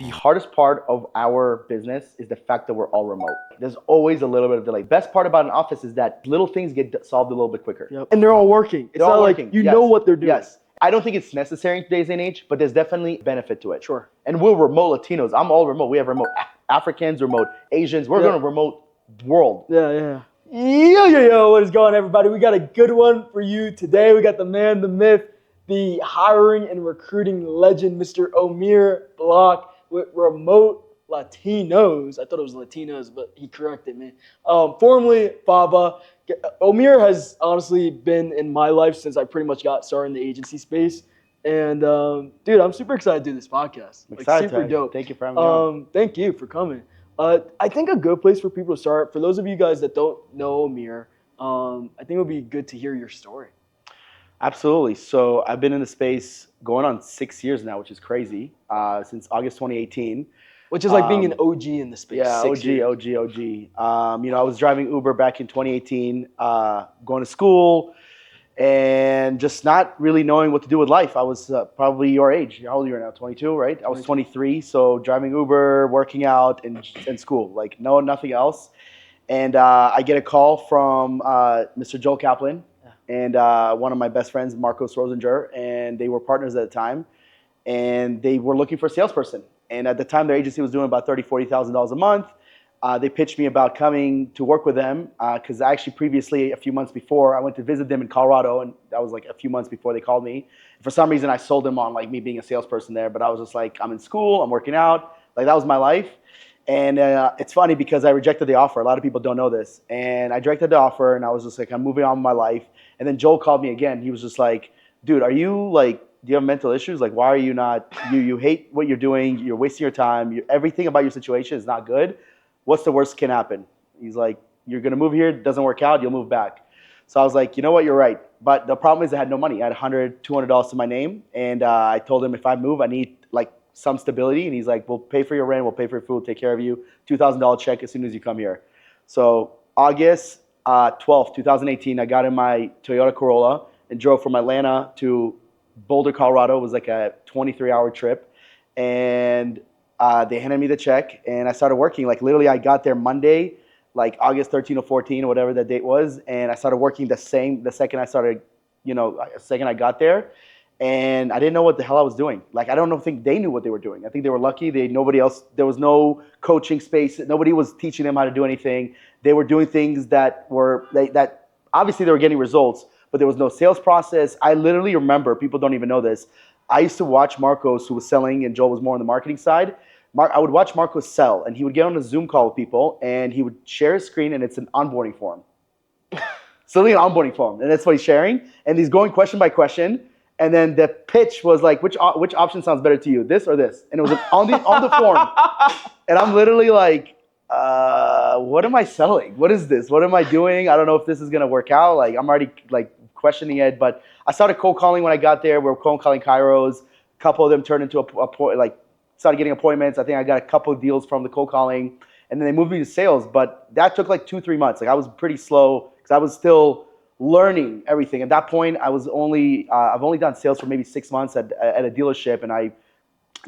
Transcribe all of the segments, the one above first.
The hardest part of our business is the fact that we're all remote. There's always a little bit of delay. Best part about an office is that little things get solved a little bit quicker. Yep. And they're all working. It's not like you know what they're doing. Yes. I don't think it's necessary in today's day and age, but there's definitely benefit to it. Sure. And we're remote Latinos. I'm all remote. We have remote Africans, remote Asians. We're going to remote world. Yeah. Yo, what is going on, everybody? We got a good one for you today. We got the man, the myth, the hiring and recruiting legend, Mr. Omir Block, with Remote Latinos. I thought it was Latinos, but he corrected me. Formerly Faba. Omir has honestly been in my life since I pretty much got started in the agency space. And dude, I'm super excited to do this podcast. I'm excited. Super dope. Thank you for having me on. Thank you for coming. I think a good place for people to start, for those of you guys that don't know Omir, I think it would be good to hear your story. Absolutely. So I've been in the space going on 6 years now, which is crazy, since August 2018. Which is like being an OG in the space. Yeah, OG. I was driving Uber back in 2018, going to school, and just not really knowing what to do with life. I was probably your age. How old are you now? 22, right? I was 23, so driving Uber, working out, and school. Like, nothing else. And I get a call from Mr. Joel Kaplan and one of my best friends, Marcos Rosinger, and they were partners at the time. And they were looking for a salesperson. And at the time, their agency was doing about $30,000, $40,000 a month. They pitched me about coming to work with them because actually previously, a few months before, I went to visit them in Colorado, and that was like a few months before they called me. For some reason, I sold them on like me being a salesperson there, but I was just like, I'm in school, I'm working out. Like, that was my life. And it's funny because I rejected the offer. A lot of people don't know this. And I rejected the offer, and I was just like, I'm moving on with my life. And then Joel called me again. He was just like, dude, are you like, do you have mental issues? Like, why are you not, you hate what you're doing, you're wasting your time, everything about your situation is not good. What's the worst can happen? He's like, you're going to move here, it doesn't work out, you'll move back. So I was like, you know what, you're right. But the problem is I had no money. I had $100, $200 to my name. And I told him if I move, I need like some stability. And he's like, we'll pay for your rent, we'll pay for your food, take care of you, $2,000 check as soon as you come here. So August 12th, 2018, I got in my Toyota Corolla and drove from Atlanta to Boulder, Colorado. It was like a 23-hour trip. And they handed me the check, and I started working. Like, literally, I got there Monday, like August 13 or 14 or whatever that date was, and I started working the second I got there. And I didn't know what the hell I was doing. Like, I don't think they knew what they were doing. I think they were lucky. Nobody else, there was no coaching space. Nobody was teaching them how to do anything. They were doing things that obviously they were getting results, but there was no sales process. I literally remember, people don't even know this, I used to watch Marcos, who was selling, and Joel was more on the marketing side. I would watch Marcos sell, and he would get on a Zoom call with people, and he would share his screen, and it's an onboarding form. So an onboarding form, and that's what he's sharing. And he's going question by question, and then the pitch was like, which option sounds better to you, this or this? And it was on the form. And I'm literally like, what am I selling? What is this? What am I doing? I don't know if this is going to work out. Like, I'm already like questioning it, but I started cold calling when I got there. We were cold calling Kairos. A couple of them turned into started getting appointments. I think I got a couple of deals from the cold calling, and then they moved me to sales, but that took like 2-3 months. Like, I was pretty slow because I was still learning everything. At that point, I've only done sales for maybe 6 months at a dealership, and I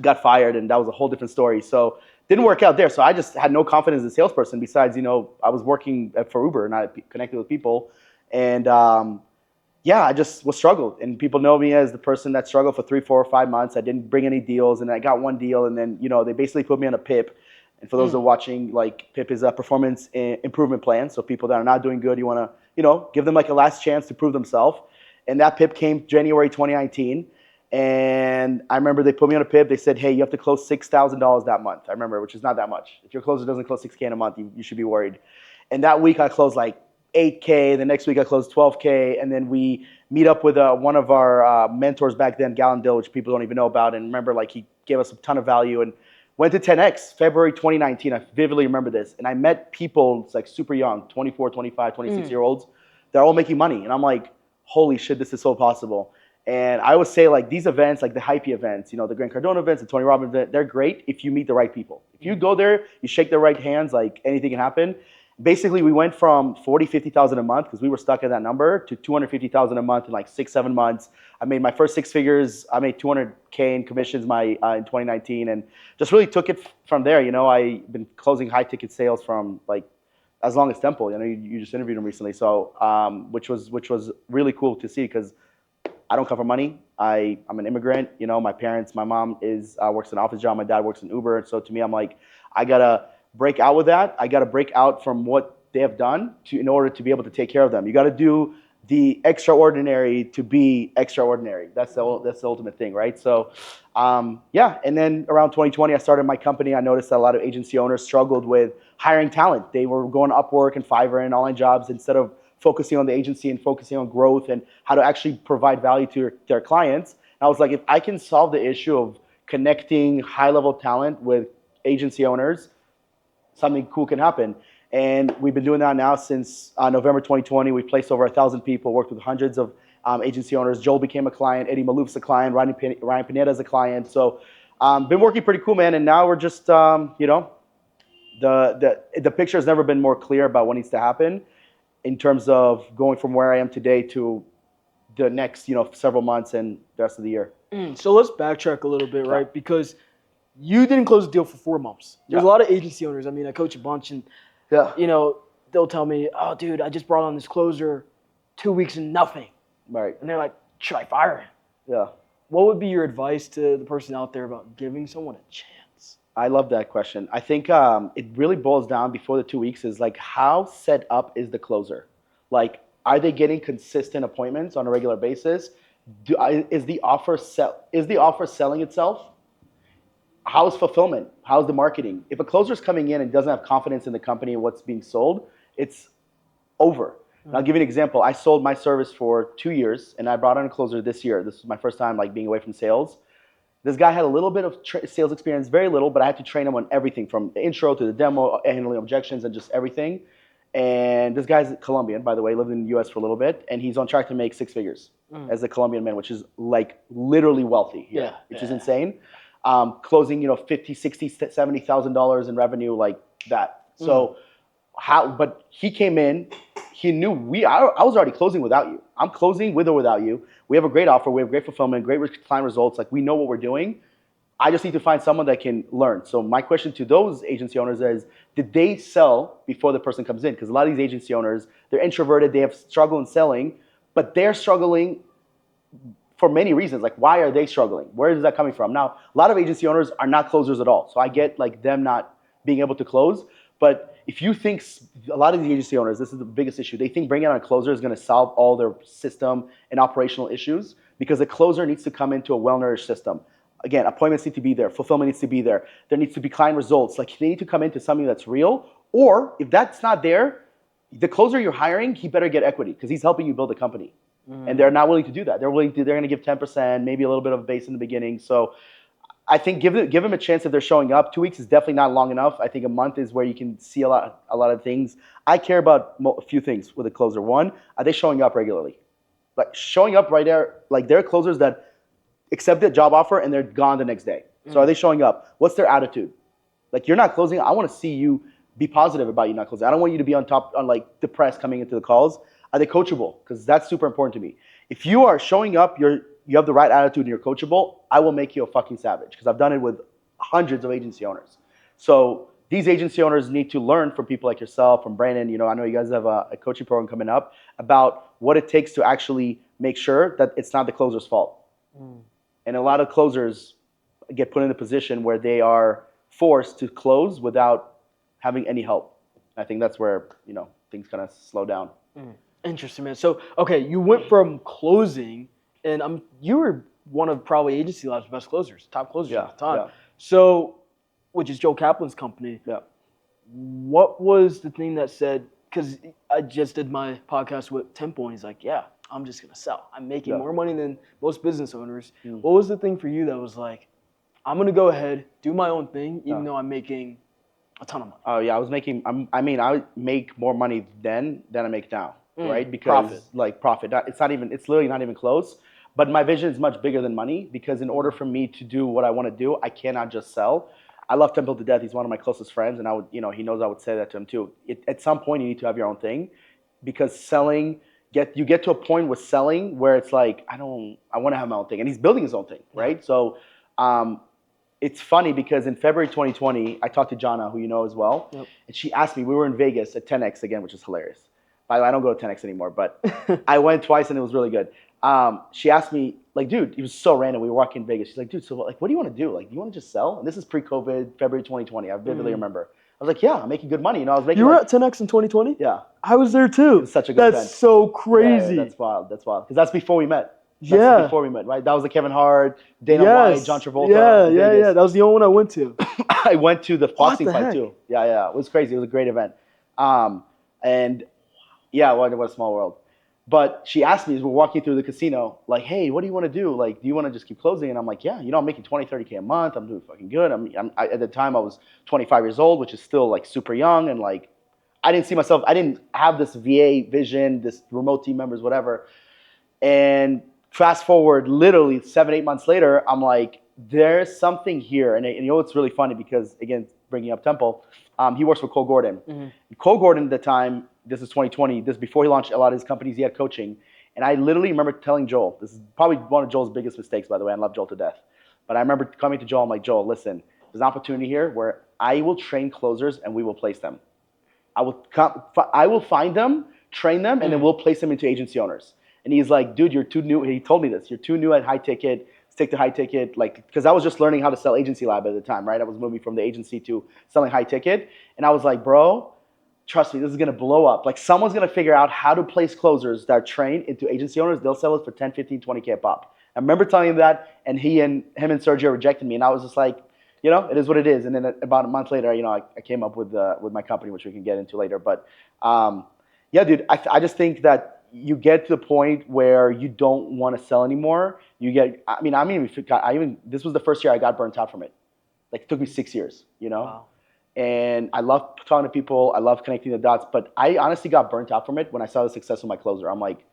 got fired, and that was a whole different story. So didn't work out there. So I just had no confidence as a salesperson. Besides, I was working for Uber and I connected with people. And I just was struggled. And people know me as the person that struggled for 3, 4, or 5 months. I didn't bring any deals, and I got one deal. And then, they basically put me on a PIP. And for those that are watching, like, PIP is a performance improvement plan. So people that are not doing good, you want to, give them like a last chance to prove themselves. And that PIP came January 2019. And I remember they put me on a PIP. They said, hey, you have to close $6,000 that month. I remember, which is not that much. If your closer doesn't close $6K in a month, you should be worried. And that week I closed like $8K. The next week I closed $12K. And then we meet up with one of our mentors back then, Galen Dill, which people don't even know about. And remember, like, he gave us a ton of value and went to 10X, February 2019. I vividly remember this. And I met people like super young, 24, 25, 26-year-olds. They're all making money. And I'm like, holy shit, this is so possible. And I would say, like, these events, like the hypey events, the Grant Cardone events, the Tony Robbins event, they're great if you meet the right people. If you go there, you shake their right hands, like, anything can happen. Basically, we went from 40, 50,000 a month because we were stuck at that number to 250,000 a month in like 6, 7 months. I made my first 6 figures. I made 200K in commissions in 2019, and just really took it from there. I've been closing high ticket sales from like as long as Temple. You just interviewed him recently, so which was really cool to see because I don't come from money. I'm an immigrant. My mom works an office job. My dad works in Uber. So to me, I'm like, I gotta break out with that. I gotta break out from what they have done in order to be able to take care of them. You got to do the extraordinary to be extraordinary. That's the ultimate thing, right? So, yeah. And then around 2020, I started my company. I noticed that a lot of agency owners struggled with hiring talent. They were going to Upwork and Fiverr and online jobs instead of focusing on the agency and focusing on growth and how to actually provide value to their clients. And I was like, if I can solve the issue of connecting high-level talent with agency owners, something cool can happen. And we've been doing that now since November 2020. We've placed over 1,000 people, worked with hundreds of agency owners. Joel became a client. Eddie Malouf's a client. Ryan Pineda's a client. So been working pretty cool, man. And now we're just, the picture has never been more clear about what needs to happen in terms of going from where I am today to the next, several months and the rest of the year. So let's backtrack a little bit, right? Because you didn't close the deal for 4 months. There's a lot of agency owners. I mean, I coach a bunch, and they'll tell me, "Oh, dude, I just brought on this closer, 2 weeks and nothing." Right. And they're like, "Should I fire him?" Yeah. What would be your advice to the person out there about giving someone a chance? I love that question. I think it really boils down before the 2 weeks is like how set up is the closer? Like, are they getting consistent appointments on a regular basis? Is the offer selling itself? How's fulfillment? How's the marketing? If a closer is coming in and doesn't have confidence in the company and what's being sold, it's over. And I'll give you an example. I sold my service for 2 years, and I brought on a closer this year. This was my first time being away from sales. This guy had a little bit of sales experience, very little, but I had to train him on everything from the intro to the demo, handling objections, and just everything. And this guy's Colombian, by the way, lived in the U.S. for a little bit, and he's on track to make 6 figures as a Colombian man, which is like literally wealthy here, which is insane. Closing, $50,000, $60,000, $70,000 in revenue like that. So but he came in, he knew I was already closing without you. I'm closing with or without you. We have a great offer. We have great fulfillment, great client results. Like, we know what we're doing. I just need to find someone that can learn. So my question to those agency owners is, did they sell before the person comes in? Because a lot of these agency owners, they're introverted. They have struggle in selling, but they're struggling for many reasons. Like, why are they struggling? Where is that coming from? Now, a lot of agency owners are not closers at all. So I get them not being able to close. But if you think a lot of the agency owners, this is the biggest issue. They think bringing on a closer is going to solve all their system and operational issues, because a closer needs to come into a well-nourished system. Again, appointments need to be there. Fulfillment needs to be there. There needs to be client results. Like, they need to come into something that's real. Or if that's not there, the closer you're hiring, he better get equity because he's helping you build a company. And they're not willing to do that. They're going to give 10%, maybe a little bit of a base in the beginning. So I think give them a chance if they're showing up. 2 weeks is definitely not long enough. I think a month is where you can see a lot of things. I care about a few things with a closer. One, are they showing up regularly? Like, showing up right there, like, there are closers that accept the job offer and they're gone the next day. So are they showing up? What's their attitude? Like, you're not closing. I want to see you be positive about you not closing. I don't want you to be on depressed coming into the calls. Are they coachable? Because that's super important to me. If you are showing up, you have the right attitude and you're coachable, I will make you a fucking savage, because I've done it with hundreds of agency owners. So these agency owners need to learn from people like yourself, from Brandon. I know you guys have a coaching program coming up about what it takes to actually make sure that it's not the closer's fault. And a lot of closers get put in a position where they are forced to close without having any help. I think that's where, things kind of slow down. Interesting, man. So, okay, you went from closing, and you were one of probably Agency Lab's best closers, top closers at the time. Yeah. So, which is Joe Kaplan's company. Yeah. What was the thing that said, because I just did my podcast with Temple, and he's like, yeah, I'm just going to sell. I'm making more money than most business owners. What was the thing for you that was like, I'm going to go ahead, do my own thing, even though I'm making a ton of money? Oh, yeah, I make more money then than I make now, right? Because profit. It's literally not even close. But my vision is much bigger than money, because in order for me to do what I want to do, I cannot just sell. I love Temple to death. He's one of my closest friends, and I would, he knows I would say that to him too. At some point, you need to have your own thing, because selling you get to a point with selling where it's like I want to have my own thing, and he's building his own thing, right? So, it's funny because in February 2020, I talked to Jana, who you know as well, and she asked me. We were in Vegas at 10X again, which is hilarious. By the way, I don't go to 10X anymore, but I went twice and it was really good. She asked me, like, dude, it was so random. We were walking in Vegas. She's like, dude, so like, what do you want to do? Like, do you want to just sell? And this is pre-COVID, February 2020. I vividly remember. I was like, yeah, I'm making good money. I was making. You were at 10X in 2020? Yeah. I was there too. It was such a good event. That's so crazy. Yeah, that's wild. That's wild. Because that's before we met. Before we met, right? That was the Kevin Hart, Dana White, John Travolta. Yeah. That was the only one I went to. I went to the boxing fight too. Yeah. It was crazy. It was a great event. And yeah, what a small world. But she asked me as we're walking through the casino, like, hey, what do you want to do? Like, do you want to just keep closing? And I'm like, yeah, I'm making 20, 30K a month. I'm doing fucking good. At the time, I was 25 years old, which is still like super young. And like, I didn't have this VA vision, this remote team members, whatever. And fast forward literally 7-8 months later, I'm like, there's something here. And it's really funny because, again, bringing up Temple, he works for Cole Gordon. Mm-hmm. Cole Gordon at the time, this is 2020, this before he launched a lot of his companies, he had coaching. And I literally remember telling Joel, this is probably one of Joel's biggest mistakes, by the way. I love Joel to death. But I remember coming to Joel, I'm like, Joel, listen, there's an opportunity here where I will train closers and we will place them. I will find them, train them, and then we'll place them into agency owners. And he's like, dude, you're too new. He told me this. You're too new at high ticket. Stick to high ticket. Like, because I was just learning how to sell Agency Lab at the time, right? I was moving from the agency to selling high ticket. And I was like, bro, trust me, this is going to blow up. Like, someone's going to figure out how to place closers that are trained into agency owners. They'll sell it for 10, 15, 20K a pop. I remember telling him that, and him and Sergio rejected me. And I was just like, it is what it is. And then about a month later, I came up with my company, which we can get into later. But yeah, dude, I just think that you get to the point where you don't want to sell anymore. This was the first year I got burnt out from it. Like, it took me 6 years, Wow. And I love talking to people. I love connecting the dots. But I honestly got burnt out from it when I saw the success of my closer. I'm like,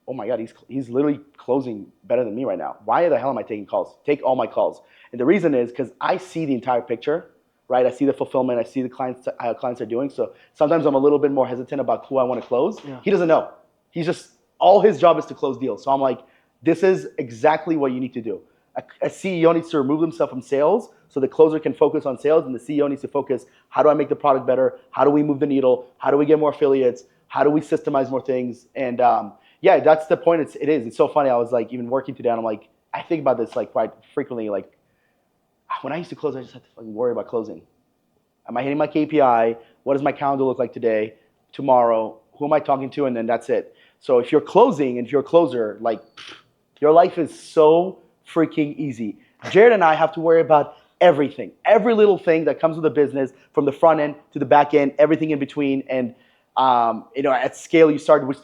oh my God, he's literally closing better than me right now. Why the hell am I taking calls? Take all my calls. And the reason is because I see the entire picture, right? I see the fulfillment. I see the clients are doing. So sometimes I'm a little bit more hesitant about who I want to close. Yeah. He doesn't know. He's just, all his job is to close deals. So I'm like, this is exactly what you need to do. A CEO needs to remove himself from sales so the closer can focus on sales, and the CEO needs to focus, how do I make the product better? How do we move the needle? How do we get more affiliates? How do we systemize more things? And yeah, that's the point. It's so funny. I was like, even working today, and I'm like, I think about this like quite frequently. Like, when I used to close, I just had to fucking worry about closing. Am I hitting my KPI? What does my calendar look like today, tomorrow? Who am I talking to? And then that's it. So if you're closing and if you're a closer, like, your life is so freaking easy. Jared and I have to worry about everything, every little thing that comes with a business, from the front end to the back end, everything in between. And at scale,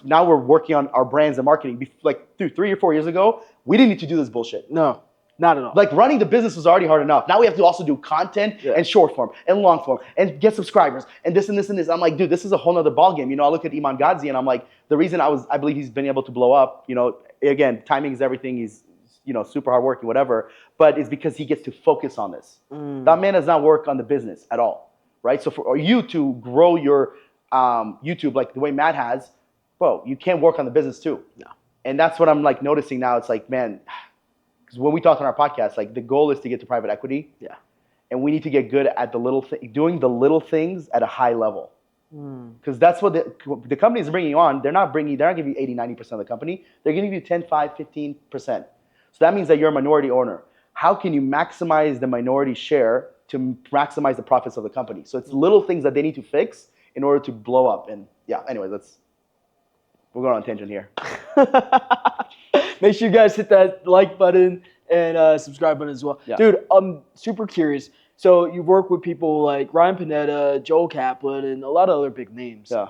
now we're working on our brands and marketing. Like, 3 or 4 years ago, we didn't need to do this bullshit. No. Not at all. Like, running the business was already hard enough. Now we have to also do content and short form and long form and get subscribers and this and this and this. I'm like, dude, this is a whole nother ballgame. I look at Iman Gadzhi and I'm like, the reason I believe he's been able to blow up, again, timing is everything. He's, super hardworking, whatever. But it's because he gets to focus on this. That man does not work on the business at all, right? So for you to grow your YouTube like the way Matt has, bro, you can't work on the business too. No. And that's what I'm like noticing now. It's like, man, because when we talked on our podcast, like, the goal is to get to private equity. Yeah. And we need to get good at doing the little things at a high level. Because that's what the company is bringing you on. They're not giving you 80, 90% of the company. They're giving you 10, 5, 15%. So that means that you're a minority owner. How can you maximize the minority share to maximize the profits of the company? So it's little things that they need to fix in order to blow up. And yeah, anyway, we're going on a tangent here. Make sure you guys hit that like button and subscribe button as well. Yeah. Dude, I'm super curious. So you work with people like Ryan Panetta, Joel Kaplan, and a lot of other big names. Yeah.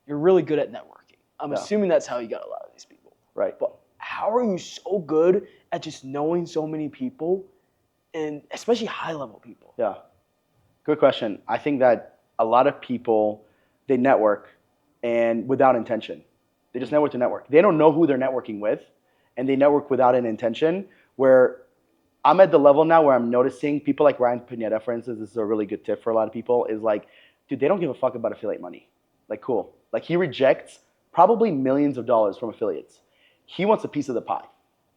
You're really good at networking. I'm assuming that's how you got a lot of these people. Right. But how are you so good at just knowing so many people, and especially high-level people? Yeah. Good question. I think that a lot of people, they network and without intention. They just network to network. They don't know who they're networking with, and they network without an intention, where I'm at the level now where I'm noticing people like Ryan Pineda, for instance. This is a really good tip for a lot of people. Is like, dude, they don't give a fuck about affiliate money. Like, cool. Like, he rejects probably millions of dollars from affiliates. He wants a piece of the pie.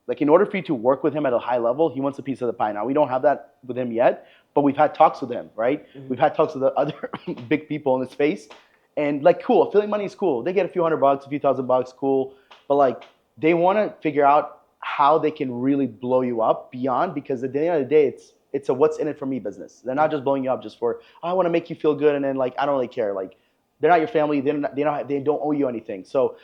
Like, in order for you to work with him at a high level, he wants a piece of the pie. Now, we don't have that with him yet, but we've had talks with him, right? Mm-hmm. We've had talks with the other big people in the space. And, like, cool. Affiliate money is cool. They get a few $100, a few $1,000, cool. But, like, they want to figure out how they can really blow you up beyond, because at the end of the day, it's a what's in it for me business. They're not just blowing you up just for, oh, I want to make you feel good, and then like I don't really care. Like, they're not your family. They don't owe you anything. So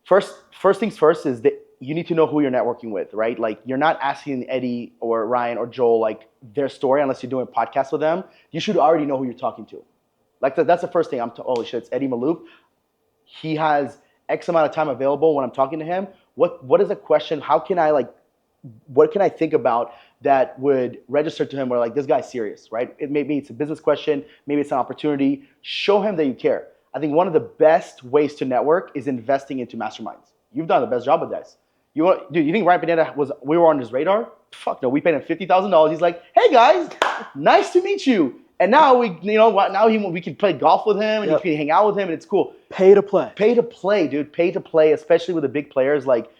first things first is that you need to know who you're networking with, right? Like, you're not asking Eddie or Ryan or Joel like their story unless you're doing a podcast with them. You should already know who you're talking to. Like, that's the first thing. Holy shit, it's Eddie Malouf. He has X amount of time available when I'm talking to him. What is a question? What can I think about that would register to him where like this guy's serious, right? Maybe it's a business question, maybe it's an opportunity. Show him that you care. I think one of the best ways to network is investing into masterminds. You've done the best job with this. Dude, you think Ryan Pineda we were on his radar? Fuck no, we paid him $50,000. He's like, hey guys, nice to meet you. And now we can play golf with him and you can hang out with him and it's cool. Pay to play. Pay to play, dude. Pay to play, especially with the big players. Like,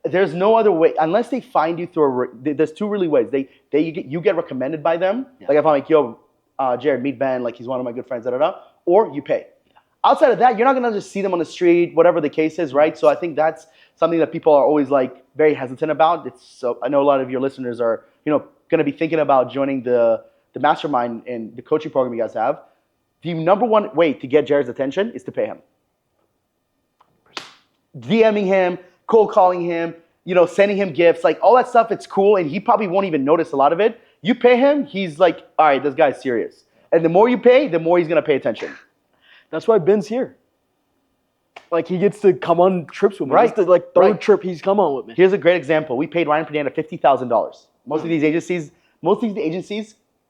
there's no other way unless they find you through there's two really ways. You get recommended by them. Yeah. Like if I'm like, yo, Jared, meet Ben, like he's one of my good friends, or you pay. Outside of that, you're not gonna just see them on the street, whatever the case is, right? So I think that's something that people are always like very hesitant about. So I know a lot of your listeners are, gonna be thinking about joining the mastermind and the coaching program you guys have. The number one way to get Jared's attention is to pay him. DMing him, cold calling him, sending him gifts, like all that stuff, it's cool, and he probably won't even notice a lot of it. You pay him, he's like, all right, this guy's serious. And the more you pay, the more he's gonna pay attention. That's why Ben's here. Like, he gets to come on trips with me. Right. This is the third trip he's come on with me. Here's a great example. We paid Ryan Pineda $50,000. Most of these agencies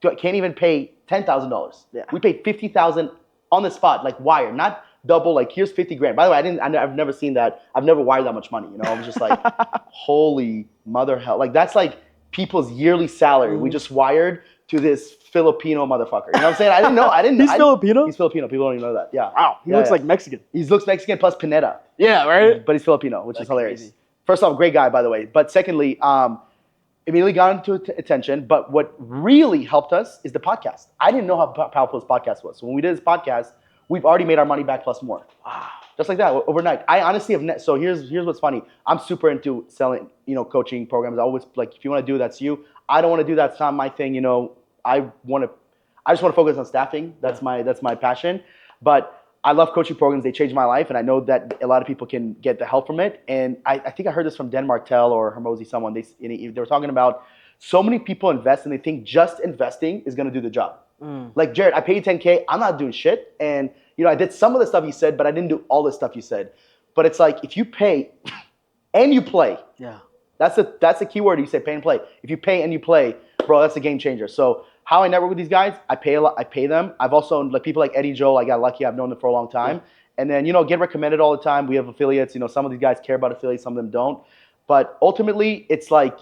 can't even pay $10,000. Yeah. We paid $50,000 on the spot, like wire, not double. Like, here's 50 grand. By the way, I've never seen that. I've never wired that much money. I was just like, holy mother hell. Like, that's like people's yearly salary. We just wired to this Filipino motherfucker. You know what I'm saying? I didn't know. He's Filipino? He's Filipino. People don't even know that. Yeah. Wow. He looks like Mexican. He looks Mexican plus Pineda. Yeah, right? But he's Filipino, which is hilarious. Crazy. First off, great guy, by the way. But secondly, immediately got into attention. But what really helped us is the podcast. I didn't know how powerful this podcast was. So when we did this podcast, we've already made our money back plus more. Wow. Just like that, overnight. I honestly have so here's what's funny. I'm super into selling, coaching programs. I always like, if you want to do that's you. I don't want to do that. It's not my thing. I just want to focus on staffing. That's my passion. But I love coaching programs. They changed my life, and I know that a lot of people can get the help from it. And I think I heard this from Dan Martell or Hermosi, someone. They were talking about so many people invest and they think just investing is going to do the job. Like, Jared, I paid you $10K. I'm not doing shit. And I did some of the stuff you said, but I didn't do all the stuff you said. But it's like, if you pay and you play, that's the key word. You say pay and play. If you pay and you play, bro, that's a game changer. So how I network with these guys, I pay a lot. I pay them. I've also, like, people like Eddie, Joel, I got lucky. I've known them for a long time. And then, get recommended all the time. We have affiliates. Some of these guys care about affiliates. Some of them don't. But ultimately, it's like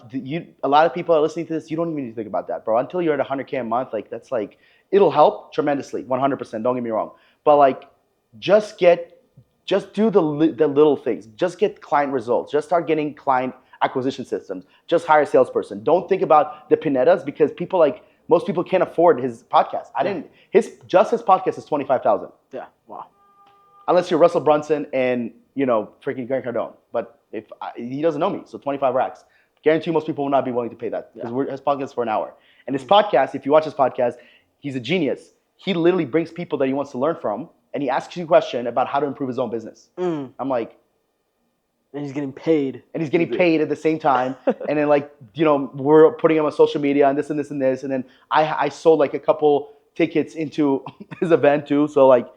a lot of people are listening to this. You don't even need to think about that, bro. Until you're at 100K a month, like, that's like, it'll help tremendously, 100%. Don't get me wrong. But like, just do the little things. Just get client results. Just start getting client acquisition systems. Just hire a salesperson. Don't think about the Pinedas, because most people can't afford his podcast. His podcast is $25,000. Yeah. Wow. Unless you're Russell Brunson and freaking Grant Cardone. But if he doesn't know me, so 25 racks. Guarantee most people will not be willing to pay that, because his podcast is for an hour. And his podcast, if you watch his podcast, he's a genius. He literally brings people that he wants to learn from, and he asks you a question about how to improve his own business. I'm like, and he's getting paid. And he's getting paid at the same time. And then, like, we're putting him on social media and this and this and this. And then I sold like a couple tickets into his event too. So like,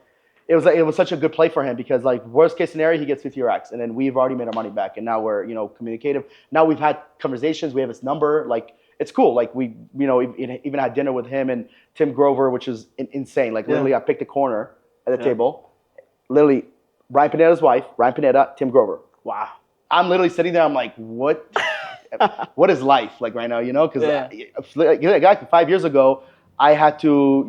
it was such a good play for him, because like, worst case scenario, he gets 50 racks, and then we've already made our money back. And now we're, communicative. Now we've had conversations. We have his number. Like, it's cool. Like, we, even had dinner with him and Tim Grover, which is insane. Like, literally, I picked a corner at the table. Literally, Ryan Pineda's wife, Ryan Pineda, Tim Grover. Wow. I'm literally sitting there. I'm like, what? what is life like right now? You know, because Yeah. a guy 5 years ago, I had to,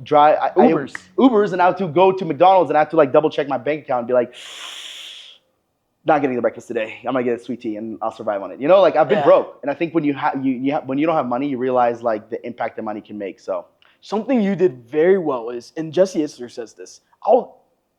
drive Ubers. Ubers, and I had to go to McDonald's and I had to like double check my bank account and be like, not getting the breakfast today. I'm gonna get a sweet tea and I'll survive on it. You know, like I've been Yeah. broke, and I think when when you don't have money, you realize like the impact that money can make. So Something you did very well is, and Jesse Itzler says this.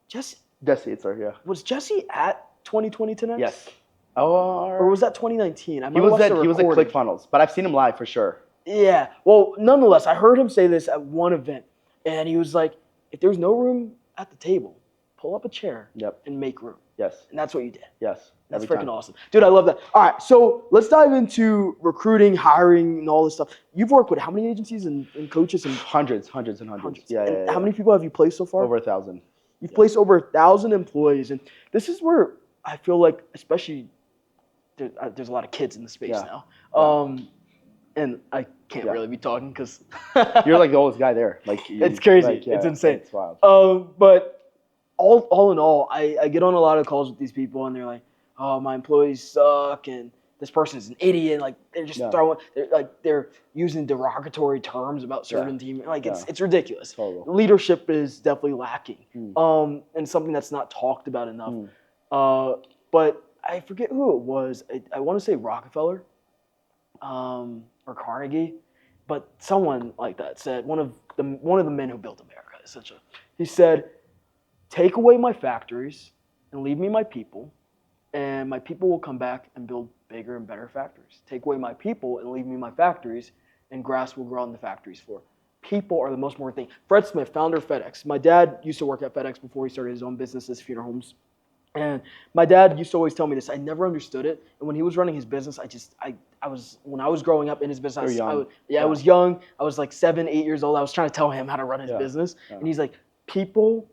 Jesse, that's it, sir. Yeah. was Jesse at 2020 Tonight? Yes. Or was that 2019? I He was at ClickFunnels, but I've seen him live for sure. Yeah. Well, nonetheless, I heard him say this at one event, and he was like, "If there's no room at the table, pull up a chair and make room." Yes. And that's what you did. Yes. That's freaking awesome. Dude, I love that. All right, so let's dive into recruiting, hiring, and all this stuff. You've worked with how many agencies and coaches? And Hundreds. Yeah. How many people have you placed so far? Over 1,000. You've placed over 1,000 employees. And this is where I feel like, especially, there's a lot of kids in the space now. And I can't really be talking because you're like the oldest guy there. Like it's crazy. Like, it's insane. It's wild. But all in all, I get on a lot of calls with these people, and they're like, "Oh, my employees suck, and this person is an idiot." Like they're just they're using derogatory terms about certain team. Like it's ridiculous. Totally. Leadership is definitely lacking, and something that's not talked about enough. But I forget who it was. I want to say Rockefeller, or Carnegie, but someone like that said one of the men who built America. Essentially, he said, "Take away my factories and leave me my people, and my people will come back and build bigger and better factories. Take away my people and leave me my factories, and grass will grow on the factories floor." People are the most important thing. Fred Smith, founder of FedEx. My dad used to work at FedEx before he started his own business, funeral homes. And my dad used to always tell me this. I never understood it. And when he was running his business, when I was growing up in his business, I was young. I was like 7, 8 years old. I was trying to tell him how to run his business. Yeah. And he's like, people,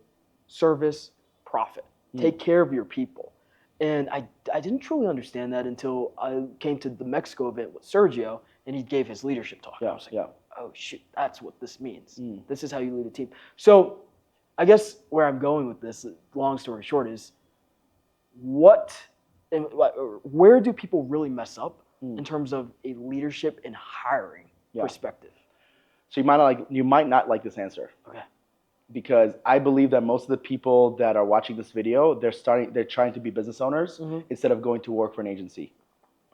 service, profit. Take care of your people. And I didn't truly understand that until I came to the Mexico event with Sergio, and he gave his leadership talk. I was like, oh, shit, that's what this means. This is how you lead a team. So I guess where I'm going with this, long story short, is where do people really mess up in terms of a leadership and hiring perspective? So you might not like this answer. Okay. Because I believe that most of the people that are watching this video, they're trying to be business owners instead of going to work for an agency.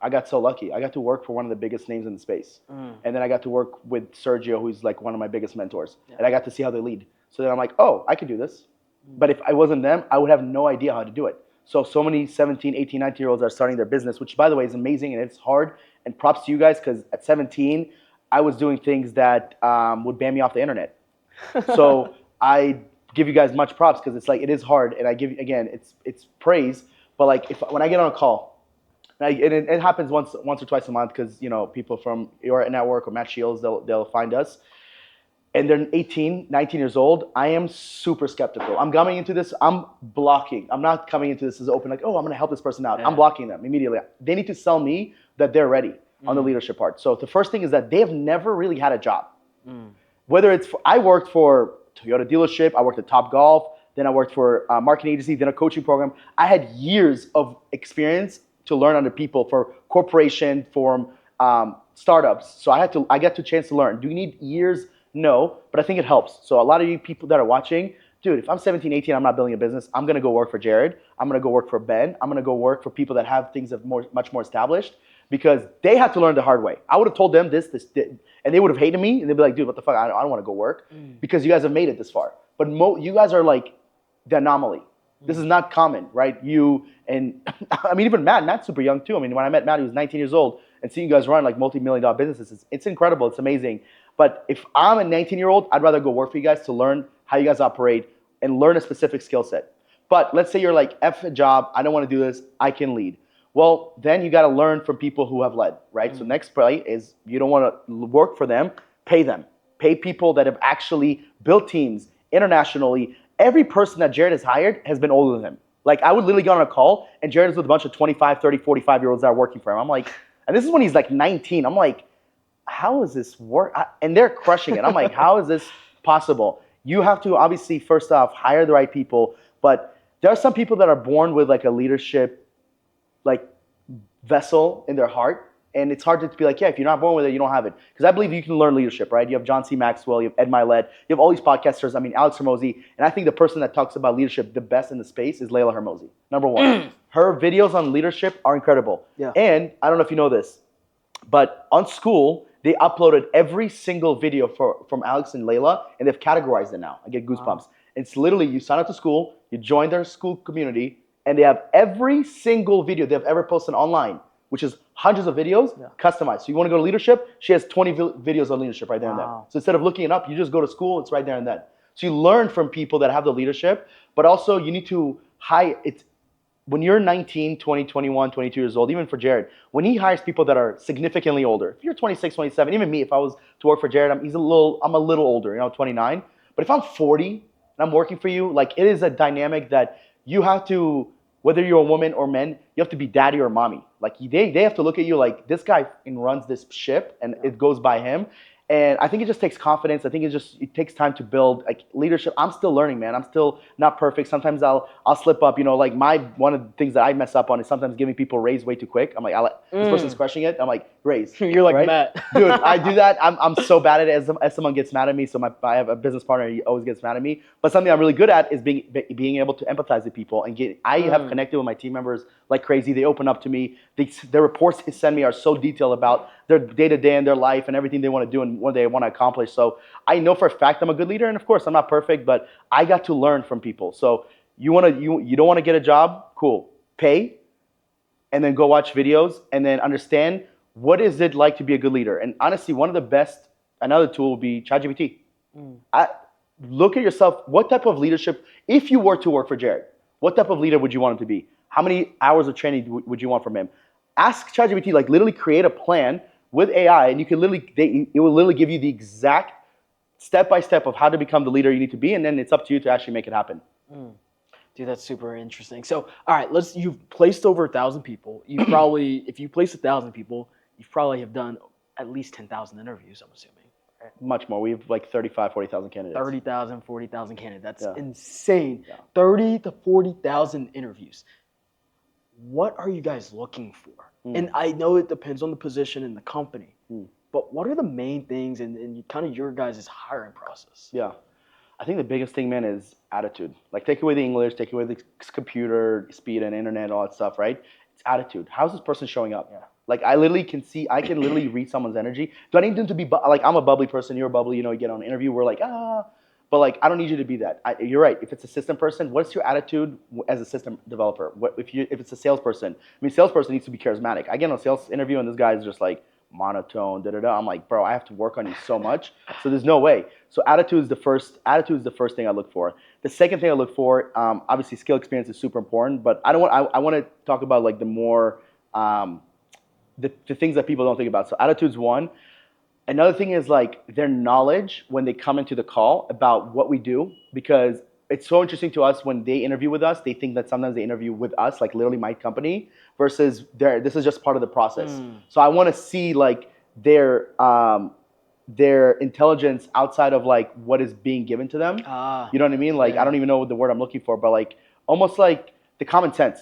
I got so lucky. I got to work for one of the biggest names in the space. And then I got to work with Sergio, who's like one of my biggest mentors. Yeah. And I got to see how they lead. So then I'm like, oh, I could do this. But if I wasn't them, I would have no idea how to do it. So many 17, 18, 19-year-olds are starting their business, which, by the way, is amazing, and it's hard. And props to you guys, because at 17, I was doing things that would ban me off the internet. So I give you guys much props, because it's like, it is hard. And I give you, again, it's praise. But like when I get on a call, and it happens once or twice a month, because people from your network or Matt Shields, they'll find us. And they're 18, 19 years old, I am super skeptical. I'm coming into this, I'm blocking. I'm not coming into this as open, like, oh, I'm gonna help this person out. Yeah. I'm blocking them immediately. They need to sell me that they're ready on the leadership part. So the first thing is that they have never really had a job. Whether it's, I worked for Toyota dealership, I worked at Top Golf, then I worked for a marketing agency, then a coaching program. I had years of experience to learn under people for corporation, for startups. So I got the chance to learn. Do you need years? No, but I think it helps. So a lot of you people that are watching, dude, if I'm 17, 18, I'm not building a business, I'm going to go work for Jared. I'm going to go work for Ben. I'm going to go work for people that have things that much more established, because they had to learn the hard way. I would have told them this, and they would have hated me, and they'd be like, dude, what the fuck? I don't want to go work, because you guys have made it this far. But you guys are like the anomaly. This is not common, right? I mean, even Matt's super young too. I mean, when I met Matt, he was 19 years old, and seeing you guys run like multi-million-dollar businesses, it's incredible. It's amazing. But if I'm a 19-year-old, I'd rather go work for you guys to learn how you guys operate and learn a specific skill set. But let's say you're like, F a job, I don't want to do this, I can lead. Well, then you got to learn from people who have led, right? So next play is, you don't want to work for them, pay them. Pay people that have actually built teams internationally. Every person that Jared has hired has been older than him. Like, I would literally get on a call, and Jared is with a bunch of 25, 30, 45-year-olds that are working for him. I'm like, and this is when he's like 19. I'm like, how is this work? And they're crushing it. I'm like, how is this possible? You have to obviously, first off, hire the right people. But there are some people that are born with like a leadership like vessel in their heart. And it's hard to be like, yeah, if you're not born with it, you don't have it. Because I believe you can learn leadership, right? You have John C. Maxwell, you have Ed Milet, you have all these podcasters. I mean, Alex Hormozy. And I think the person that talks about leadership the best in the space is Layla Hormozy. Number one. Her videos on leadership are incredible. Yeah. And I don't know if you know this, but on school, they uploaded every single video from Alex and Layla, and they've categorized it now. I get goosebumps. Wow. It's literally, you sign up to school, you join their school community, and they have every single video they've ever posted online, which is hundreds of videos, customized. So you want to go to leadership, she has 20 videos on leadership right there and then. So instead of looking it up, you just go to school, it's right there and then. So you learn from people that have the leadership, but also you need to when you're 19, 20, 21, 22 years old, even for Jared, when he hires people that are significantly older, if you're 26, 27, even me, if I was to work for Jared, I'm a little older, 29. But if I'm 40 and I'm working for you, like, it is a dynamic that you have to, whether you're a woman or men, you have to be daddy or mommy. Like, they have to look at you like, this guy runs this ship and it goes by him. And I think it just takes confidence. I think it takes time to build like leadership. I'm still learning, man. I'm still not perfect. Sometimes I'll slip up. Like one of the things that I mess up on is sometimes giving people raise way too quick. I'm like, this person's crushing it. I'm like, raise. You're like, right? Matt. Dude, I do that. I'm so bad at it as someone gets mad at me. So I have a business partner, he always gets mad at me. But something I'm really good at is being able to empathize with people and I have connected with my team members like crazy. They open up to me. The reports they send me are so detailed about their day-to-day and their life and everything they want to do and what they want to accomplish. So I know for a fact I'm a good leader. And of course, I'm not perfect, but I got to learn from people. So you don't want to get a job? Cool. Pay and then go watch videos and then understand what is it like to be a good leader. And honestly, another tool would be ChatGPT. Look at yourself. What type of leadership, if you were to work for Jared, what type of leader would you want him to be? How many hours of training would you want from him? Ask ChatGPT, like literally create a plan with AI, and you can it will literally give you the exact step-by-step of how to become the leader you need to be, and then it's up to you to actually make it happen. Dude, that's super interesting. So, all right, you've placed over 1,000 people. You probably, if you place 1,000 people, you probably have done at least 10,000 interviews, I'm assuming. Right? Much more. We have like 35, 40,000 candidates. 30,000, 40,000 candidates. That's insane. Yeah. 30 to 40,000 interviews. What are you guys looking for? And I know it depends on the position in the company, but what are the main things in kind of your guys' hiring process? Yeah. I think the biggest thing, man, is attitude. Like, take away the English, take away the computer speed and internet, all that stuff, right? It's attitude. How's this person showing up? Yeah. Like, I can literally read someone's energy. Do I need them to be, like, I'm a bubbly person, you're bubbly, you get on an interview, we're like, but like, I don't need you to be that. You're right. If it's a system person, what's your attitude as a system developer? If it's a salesperson, salesperson needs to be charismatic. I get on a sales interview and this guy is just like monotone, I'm like, bro, I have to work on you so much. So there's no way. So attitude is the first thing I look for. The second thing I look for, obviously skill experience is super important, but I want to talk about like the more, the things that people don't think about. So attitude's one. Another thing is like their knowledge when they come into the call about what we do, because it's so interesting to us when they interview with us. They think that sometimes they interview with us, like literally my company, versus this is just part of the process. So I want to see like their intelligence outside of like what is being given to them. You know what I mean? Like I don't even know the word I'm looking for, but like almost like the common sense.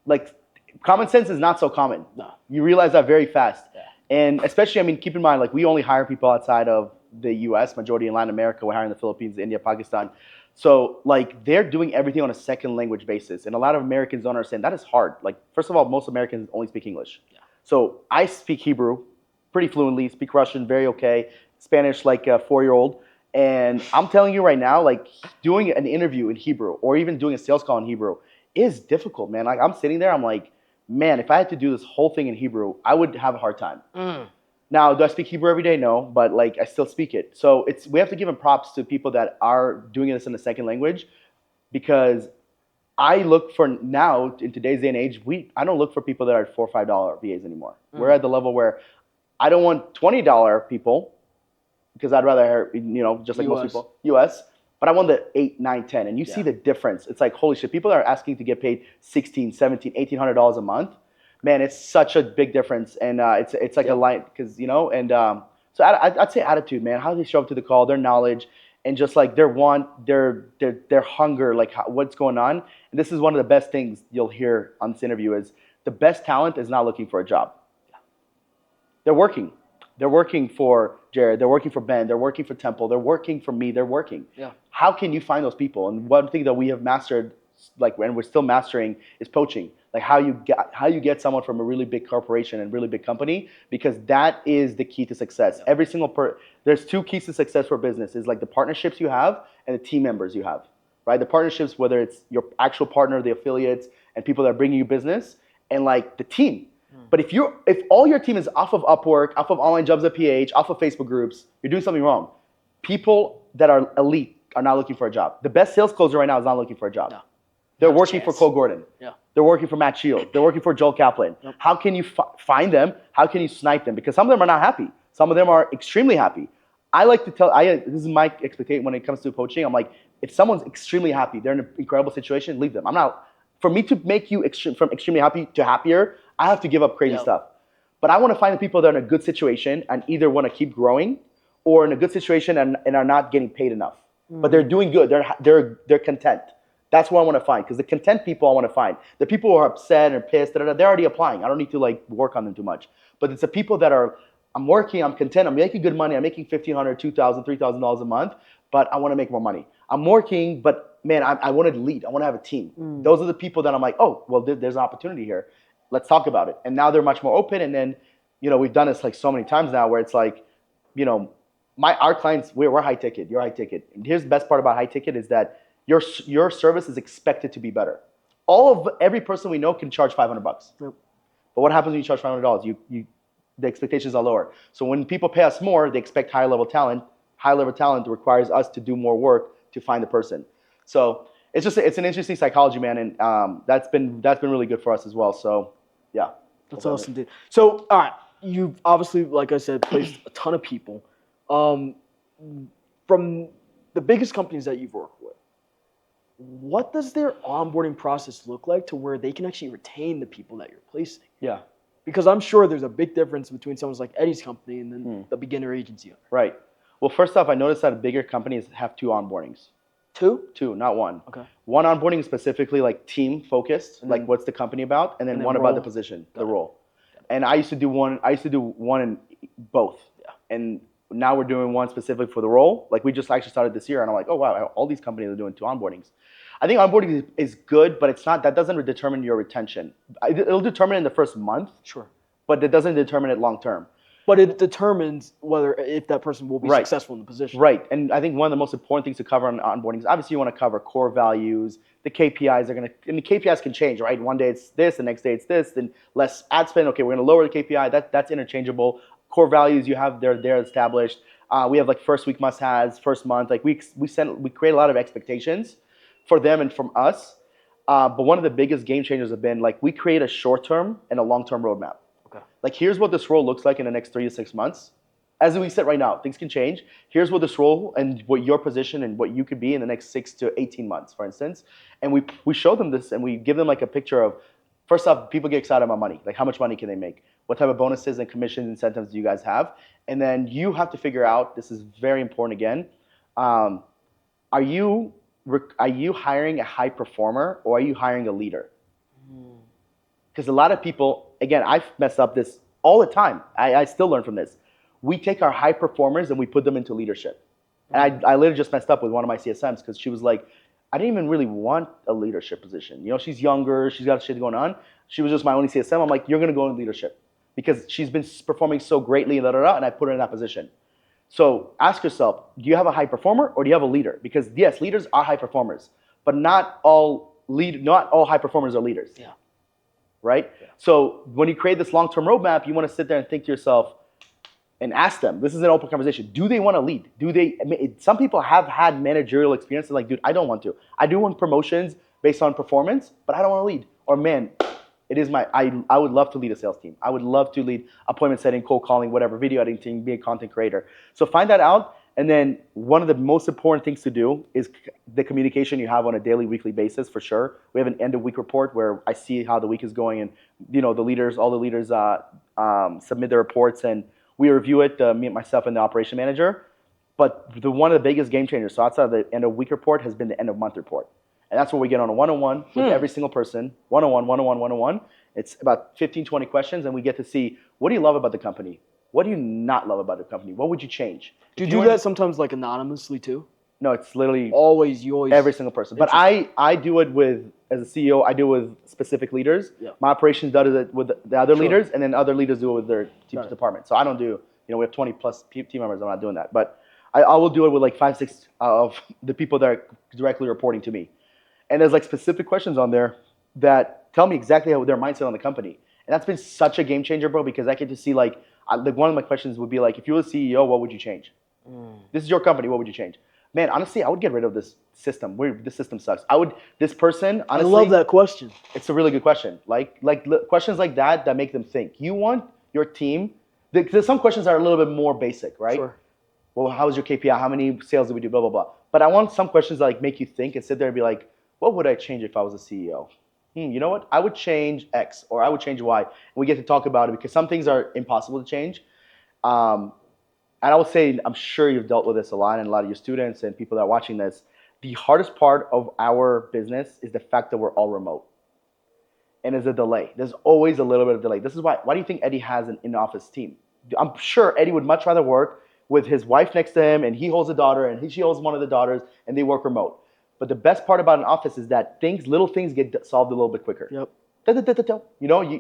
Like common sense is not so common. You realize that very fast. And especially, keep in mind, like we only hire people outside of the U.S., majority in Latin America. We're hiring the Philippines, India, Pakistan. So like they're doing everything on a second language basis. And a lot of Americans don't understand that is hard. Like, first of all, most Americans only speak English. So I speak Hebrew pretty fluently, speak Russian very okay, Spanish like a 4-year-old. And I'm telling you right now, like doing an interview in Hebrew or even doing a sales call in Hebrew is difficult, man. Like I'm sitting there, I'm like, man, if I had to do this whole thing in Hebrew, I would have a hard time. Now, do I speak Hebrew every day? No, but like I still speak it. So we have to give them props to people that are doing this in a second language, because I look for now in today's day and age, I don't look for people that are $4 or $5 VAs anymore. We're at the level where I don't want $20 people, because I'd rather just like most people, US. But I want the 8, 9, 10. And you see the difference. It's like, holy shit, people are asking to get paid $1,600, $1,700, $1,800 a month. Man, it's such a big difference. And it's like a line, because, so I'd say attitude, man. How they show up to the call, their knowledge, and just like their hunger, like what's going on. And this is one of the best things you'll hear on this interview is The best talent is not looking for a job. They're working. They're working for Jared. They're working for Ben. They're working for Temple. They're working for me. They're working. Yeah. How can you find those people? And one thing that we have mastered, like, and we're still mastering, is poaching. Like how you get someone from a really big corporation and really big company, because that is the key to success. Yeah. Every single there's two keys to success for business: is like the partnerships you have and the team members you have. Right? The partnerships, whether it's your actual partner, the affiliates, and people that are bringing you business, and like the team. But if all your team is off of Upwork, off of Online Jobs at PH, off of Facebook groups, you're doing something wrong. People that are elite are not looking for a job. The best sales closer right now is not looking for a job. No. They're Not a working for chance. Cole Gordon. Yeah. They're working for Matt Shield. They're working for Joel Kaplan. Yep. How can you find them? How can you snipe them? Because some of them are not happy. Some of them are extremely happy. I like to tell, this is my expectation when it comes to poaching. I'm like, if someone's extremely happy, they're in an incredible situation, leave them. For me to make you from extremely happy to happier, I have to give up crazy stuff. But I want to find the people that are in a good situation and either want to keep growing or in a good situation and are not getting paid enough. But they're doing good. They're content. That's what I want to find, because the content people I want to find. The people who are upset and pissed, they're already applying. I don't need to like work on them too much. But it's the people that are, I'm working, I'm content, I'm making good money, I'm making $1,500, $2,000, $3,000 a month, but I want to make more money. I'm working, but man, I want to lead. I want to have a team. Those are the people that I'm like, oh, well, there's an opportunity here. Let's talk about it. And now they're much more open. And then, we've done this like so many times now where it's like, our clients, we're high ticket, you're high ticket. And here's the best part about high ticket is that your service is expected to be better. Every person we know can charge $500. Yep. But what happens when you charge $500? The expectations are lower. So when people pay us more, they expect higher level talent. High level talent requires us to do more work to find the person. So it's an interesting psychology, man, and that's been really good for us as well. So yeah, that's awesome, dude. So all right, you've obviously, like I said, placed a ton of people. From the biggest companies that you've worked with, what does their onboarding process look like to where they can actually retain the people that you're placing? Yeah. Because I'm sure there's a big difference between someone like Eddie's company and then the beginner agency owner. Right. Well, first off, I noticed that bigger companies have 2 onboardings. Two, not one. Okay. One onboarding is specifically like team focused, like what's the company about, and then one role. about the position, the role. And I used to do one in both. Yeah. And now we're doing one specifically for the role. Like we just actually started this year, and I'm like, oh wow, all these companies are doing 2 onboardings. I think onboarding is good, but that doesn't determine your retention. It'll determine in the first month. Sure. But it doesn't determine it long term. But it determines if that person will be successful in the position. Right. And I think one of the most important things to cover on onboarding is obviously you want to cover core values. The KPIs and the KPIs can change, right? One day it's this, the next day it's this, then less ad spend. Okay, we're going to lower the KPI. That's interchangeable. Core values you have, they're established. We have like first week must-haves, first month. Like we create a lot of expectations for them and from us. But one of the biggest game changers have been like we create a short-term and a long-term roadmap. Okay. Like here's what this role looks like in the next 3 to 6 months. As we said right now, things can change. Here's what this role and what your position and what you could be in the next 6 to 18 months, for instance. And we show them this and we give them like a picture of, first off, people get excited about money. Like how much money can they make? What type of bonuses and commissions, incentives do you guys have? And then you have to figure out, this is very important again, are you hiring a high performer or are you hiring a leader? Because a lot of people, again, I've messed up this all the time. I still learn from this. We take our high performers and we put them into leadership. And I literally just messed up with one of my CSMs because she was like, I didn't even really want a leadership position. She's younger, she's got shit going on. She was just my only CSM. I'm like, you're going to go into leadership because she's been performing so greatly, and I put her in that position. So ask yourself, do you have a high performer or do you have a leader? Because yes, leaders are high performers, but not all high performers are leaders. Yeah. Right? Yeah. So when you create this long-term roadmap, you want to sit there and think to yourself and ask them, this is an open conversation, do they want to lead? Some people have had managerial experience and like, dude, I don't want to. I do want promotions based on performance, but I don't want to lead. Or man, I would love to lead a sales team. I would love to lead appointment setting, cold calling, whatever, video editing, be a content creator. So find that out. And then one of the most important things to do is the communication you have on a daily, weekly basis for sure. We have an end of week report where I see how the week is going, and all the leaders submit their reports and we review it, myself and the operation manager. But one of the biggest game changers, so outside of the end of week report, has been the end of month report. And that's where we get on a one-on-one with every single person. One-on-one, one-on-one, one-on-one. It's about 15, 20 questions, and we get to see, what do you love about the company? What do you not love about the company? What would you change? Do you do that sometimes like anonymously too? No, it's literally You always every single person. But I do it with, as a CEO, I do it with specific leaders. Yeah. My operations does it with the other Sure. leaders, and then other leaders do it with their Got it. department. So I don't do, we have 20 plus team members. I'm not doing that. But I will do it with like 5, 6 of the people that are directly reporting to me. And there's like specific questions on there that tell me exactly how their mindset on the company. And that's been such a game changer, bro, because I get to see like one of my questions would be like, if you were the CEO, what would you change? This is your company. What would you change? Man, honestly, I would get rid of this system. This system sucks. This person, honestly. I love that question. It's a really good question. Like questions like that make them think. You want your team, there's some questions that are a little bit more basic, right? Sure. Well, how is your KPI? How many sales did we do? Blah, blah, blah. But I want some questions that like make you think and sit there and be like, what would I change if I was a CEO? You know what? I would change X or I would change Y. And we get to talk about it because some things are impossible to change. And I would say, I'm sure you've dealt with this a lot, and a lot of your students and people that are watching this. The hardest part of our business is the fact that we're all remote. And there's a delay. There's always a little bit of delay. This is why do you think Eddie has an in-office team? I'm sure Eddie would much rather work with his wife next to him, and he holds a daughter, and she holds one of the daughters, and they work remote. But the best part about an office is that little things get solved a little bit quicker. Yep.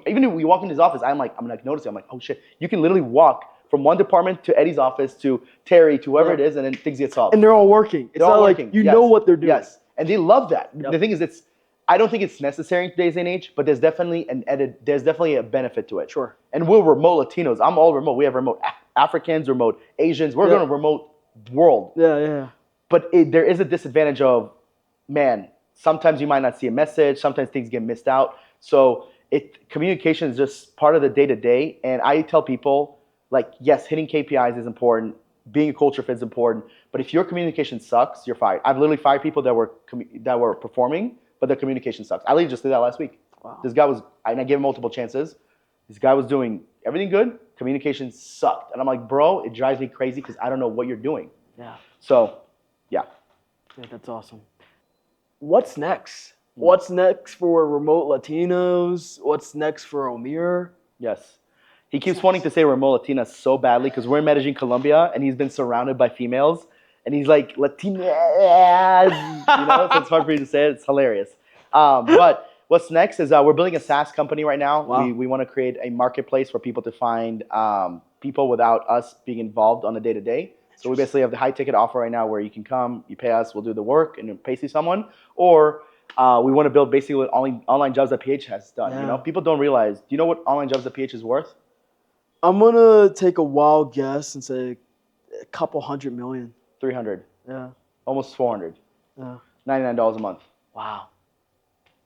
Even if we walk into his office, I'm like noticing. I'm like, oh shit. You can literally walk from one department to Eddie's office to Terry to whoever it is, and then things get solved. And they're all working. It's not like you know what they're doing. Yes, and they love that. Yep. The thing is, I don't think it's necessary in today's age, but there's definitely a benefit to it. Sure. And we're remote Latinos. I'm all remote. We have remote Africans, remote Asians. We're going to remote world. Yeah. But there is a disadvantage of, man, sometimes you might not see a message. Sometimes things get missed out. So communication is just part of the day-to-day. And I tell people, like, yes, hitting KPIs is important. Being a culture fit is important. But if your communication sucks, you're fired. I've literally fired people that were performing, but their communication sucks. I literally just did that last week. Wow. This guy and I gave him multiple chances. This guy was doing everything good. Communication sucked. And I'm like, bro, it drives me crazy because I don't know what you're doing. Yeah. So, yeah. That's awesome. What's next? What's next for remote Latinos? What's next for Omir? Yes. He keeps wanting to say remote Latina so badly because we're in Medellin, Colombia, and he's been surrounded by females. And he's like, Latinas, so it's hard for you to say it. It's hilarious. But what's next is we're building a SaaS company right now. Wow. We want to create a marketplace for people to find people without us being involved on a day-to-day. So we basically have the high-ticket offer right now where you can come, you pay us, we'll do the work, and then pay someone. Or we want to build basically what online jobs that PH has done. Yeah. People don't realize. Do you know what online jobs that PH is worth? I'm going to take a wild guess and say a couple $100 million. 300. Yeah. Almost 400. Yeah. $99 a month. Wow.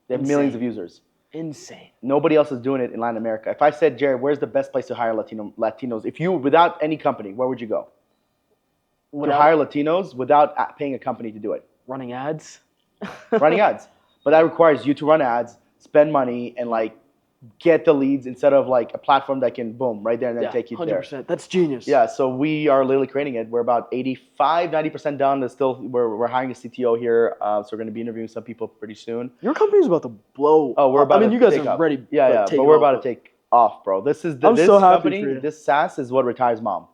They have Insane. millions of users. Insane. Nobody else is doing it in Latin America. If I said, Jared, where's the best place to hire Latinos? If you, without any company, where would you go? To hire Latinos without paying a company to do it. Running ads? Running ads. But that requires you to run ads, spend money, and get the leads instead of a platform that can boom right there and then take you 100%. there. That's genius. Yeah, so we are literally creating it. We're about 85, 90% done. We're hiring a CTO here, so we're going to be interviewing some people pretty soon. Your company's about to blow. Oh, we're about to. I mean, you guys take are up. ready. Yeah, but we're about to take off, bro. This is I'm this so happy company. for you. This SaaS is what retires mom.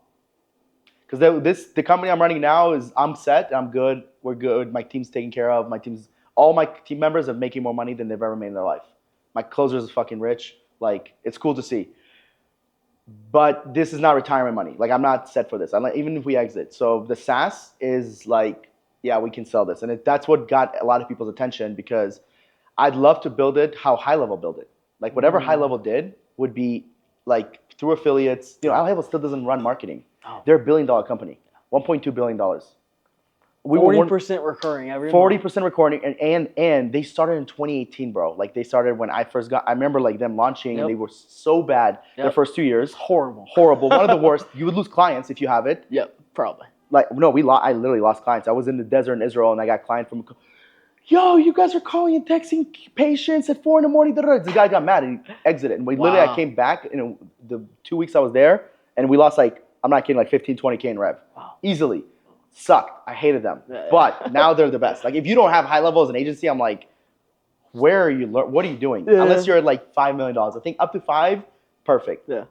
Because the company I'm running now I'm set. I'm good. We're good. My team's taken care of. All my team members are making more money than they've ever made in their life. My closers are fucking rich. It's cool to see. But this is not retirement money. I'm not set for this. Even if we exit. So the SaaS is we can sell this. And that's what got a lot of people's attention because I'd love to build it how High Level built it. Whatever High Level did would be through affiliates. High Level still doesn't run marketing. Oh. They're a $1 billion company. $1.2 billion. 40% recurring every month. 40% recording, and they started in 2018, bro. They started when I first got. I remember them launching, and they were so bad their first 2 years. Horrible. One of the worst. You would lose clients if you have it. Yep, probably. No, I literally lost clients. I was in the desert in Israel, and I got a client from. Yo, you guys are calling and texting patients at 4 a.m. This guy got mad and he exited. And literally, I came back in the 2 weeks I was there, and we lost I'm not kidding, 15, 20K in rev. Wow. Easily. sucked. I hated them. But now they're the best. Like if you don't have high level as an agency, I'm like, where are you? What are you doing? Yeah. Unless you're at like $5 million. I think up to 5, perfect. Yeah.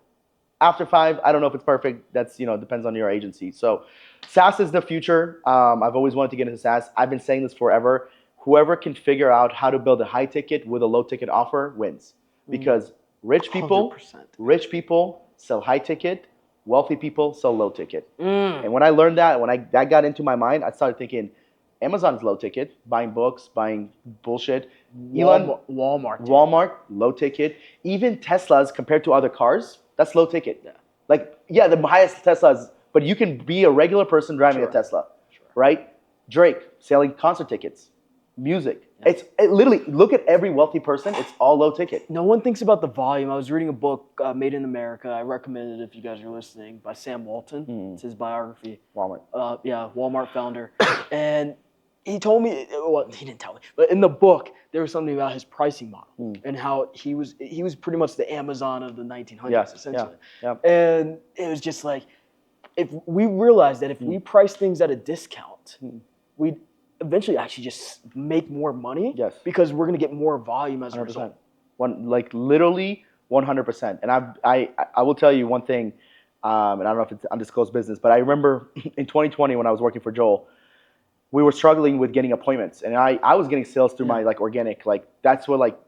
After 5, I don't know if it's perfect. That's, depends on your agency. So SaaS is the future. I've always wanted to get into SaaS. I've been saying this forever. Whoever can figure out how to build a high ticket with a low ticket offer wins. Because rich people 100%. sell high ticket, wealthy people sell low ticket. And when I learned that, that got into my mind, I started thinking, Amazon is low ticket, buying books, buying bullshit. Walmart, low ticket. Even Teslas compared to other cars, that's low ticket. Yeah. Like, yeah, the highest Teslas, but you can be a regular person driving a Tesla, right? Drake selling concert tickets, music. Yeah. It literally, look at every wealthy person, it's all low ticket. No one thinks about the volume. I was reading a book, Made in America. I recommend it if you guys are listening, by Sam Walton. It's his biography. Walmart. Walmart founder. And he told me, well, he didn't tell me, but in the book, there was something about his pricing model and how he was pretty much the Amazon of the 1900s, essentially. Yeah. And it was just like, if we realized that if we price things at a discount, we'd eventually actually just make more money because we're going to get more volume as a result. Literally 100%. And I will tell you one thing, and I don't know if it's undisclosed business, but I remember in 2020 when I was working for Joel, we were struggling with getting appointments, and I was getting sales through my organic, that's what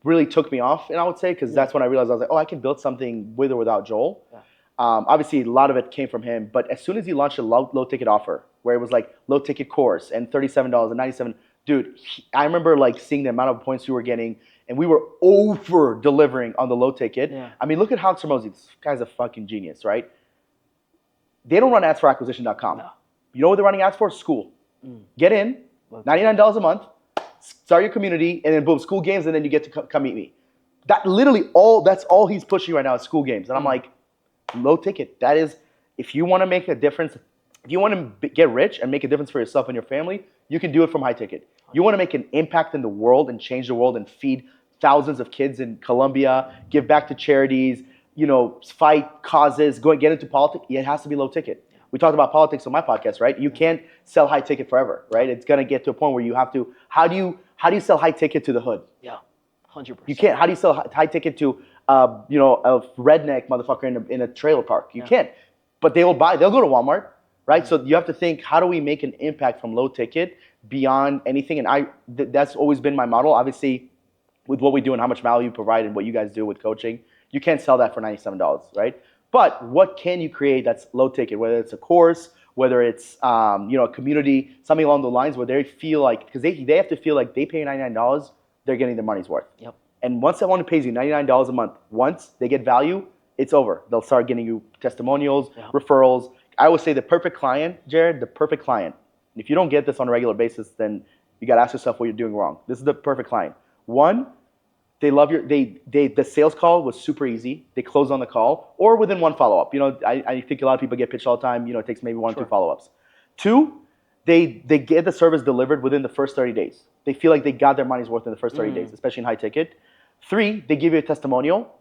really took me off, and I would say, because that's when I realized I was like, oh, I can build something with or without Joel. Yeah. Obviously, a lot of it came from him, but as soon as he launched a low ticket offer, where it was like low ticket course and $37 and $97, dude, I remember seeing the amount of points we were getting, and we were over delivering on the low ticket. Yeah. I mean, look at Hans Hormozy. This guy's a fucking genius, right? They don't run ads for acquisition.com. No. You know what they're running ads for? School. Get in, $99 a month, start your community, and then boom, school games, and then you get to come meet me. That's all he's pushing right now is school games. And I'm like, low ticket. That is, if you want to make a difference, if you want to get rich and make a difference for yourself and your family, you can do it from high ticket. You want to make an impact in the world and change the world and feed thousands of kids in Colombia, give back to charities, fight causes, get into politics, it has to be low ticket. We talked about politics on my podcast, right? You can't sell high ticket forever, right? It's gonna get to a point where you have to. How do you sell high ticket to the hood? Yeah, 100%. You can't. How do you sell high ticket to a redneck motherfucker in a trailer park? You can't. But they'll go to Walmart, right? So you have to think, how do we make an impact from low ticket beyond anything? And that's always been my model. Obviously, with what we do and how much value you provide and what you guys do with coaching, you can't sell that for $97, right? But what can you create that's low ticket, whether it's a course, whether it's a community, something along the lines where they feel like, because they have to feel like they pay $99, they're getting their money's worth. Yep. And once someone pays you $99 a month, once they get value, it's over. They'll start getting you testimonials, referrals. I always say the perfect client, Jared, the perfect client. If you don't get this on a regular basis, then you got to ask yourself what you're doing wrong. This is the perfect client. One, they love the sales call was super easy. They close on the call or within one follow-up. I think a lot of people get pitched all the time. It takes maybe one or two follow-ups. Two, they get the service delivered within the first 30 days. They feel like they got their money's worth in the first 30 days, especially in high ticket. 3, they give you a testimonial.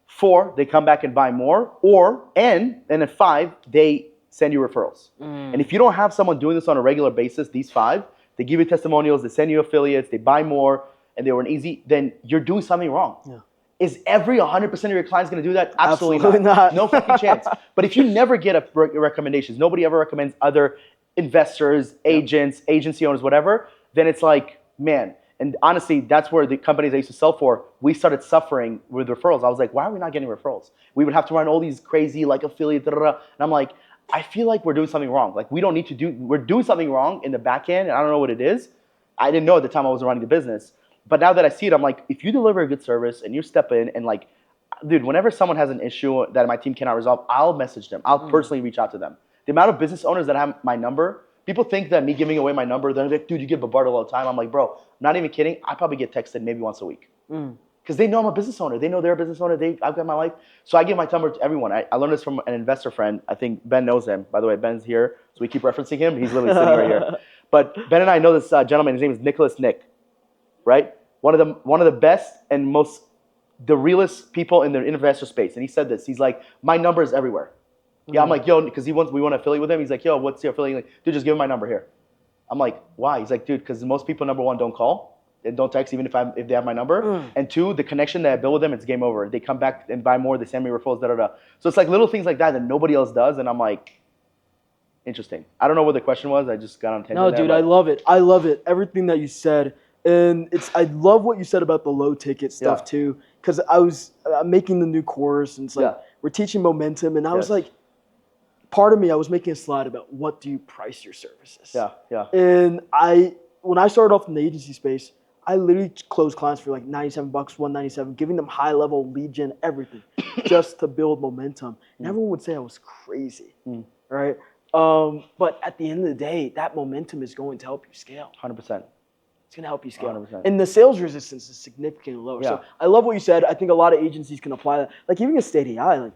4, they come back and buy more. And then 5, they send you referrals. And if you don't have someone doing this on a regular basis, these 5, they give you testimonials, they send you affiliates, they buy more, and they were easy, then you're doing something wrong. Yeah. Is every 100% of your clients going to do that? Absolutely not. No fucking chance. But if you never get recommendations, nobody ever recommends other investors, agents, agency owners, whatever, then it's like, man. And honestly, that's where the companies I used to sell for, we started suffering with referrals. I was like, why are we not getting referrals? We would have to run all these crazy affiliate, and I'm like, I feel like we're doing something wrong. We don't need to we're doing something wrong in the back end, and I don't know what it is. I didn't know at the time I was running the business. But now that I see it, I'm like, if you deliver a good service and you step in and dude, whenever someone has an issue that my team cannot resolve, I'll message them. I'll personally reach out to them. The amount of business owners that have my number, people think that me giving away my number, they're like, dude, you get bombarded all the time. I'm like, bro, I'm not even kidding. I probably get texted maybe once a week. Because they know I'm a business owner. They know they're a business owner. I've got my life. So I give my number to everyone. I learned this from an investor friend. I think Ben knows him. By the way, Ben's here. So we keep referencing him. He's literally sitting right here. But Ben and I know this gentleman. His name is Nicholas Nick, right? One of the best and the realest people in the investor space. And he said this. He's like, my number is everywhere. Yeah, I'm like, yo, because we want to affiliate with him. He's like, yo, what's your affiliate? Like, dude, just give him my number here. I'm like, why? He's like, dude, because most people, number one, don't call. They don't text even if they have my number. And two, the connection that I build with them, it's game over. They come back and buy more. They send me referrals, da da da. So it's like little things like that nobody else does. And I'm like, interesting. I don't know what the question was. I just got on tangent. No, dude, I love it. I love it. Everything that you said. And I love what you said about the low ticket stuff too. Because I'm making the new course and it's like, we're teaching momentum. And I was like, part of me, I was making a slide about what do you price your services? Yeah. And when I started off in the agency space, I literally closed clients for like $97, $197, giving them high level lead gen, everything, just to build momentum. And everyone would say I was crazy, right? But at the end of the day, that momentum is going to help you scale. 100%. It's going to help you scale. 100%. And the sales resistance is significantly lower. So I love what you said. I think a lot of agencies can apply that. Like even a State AI, like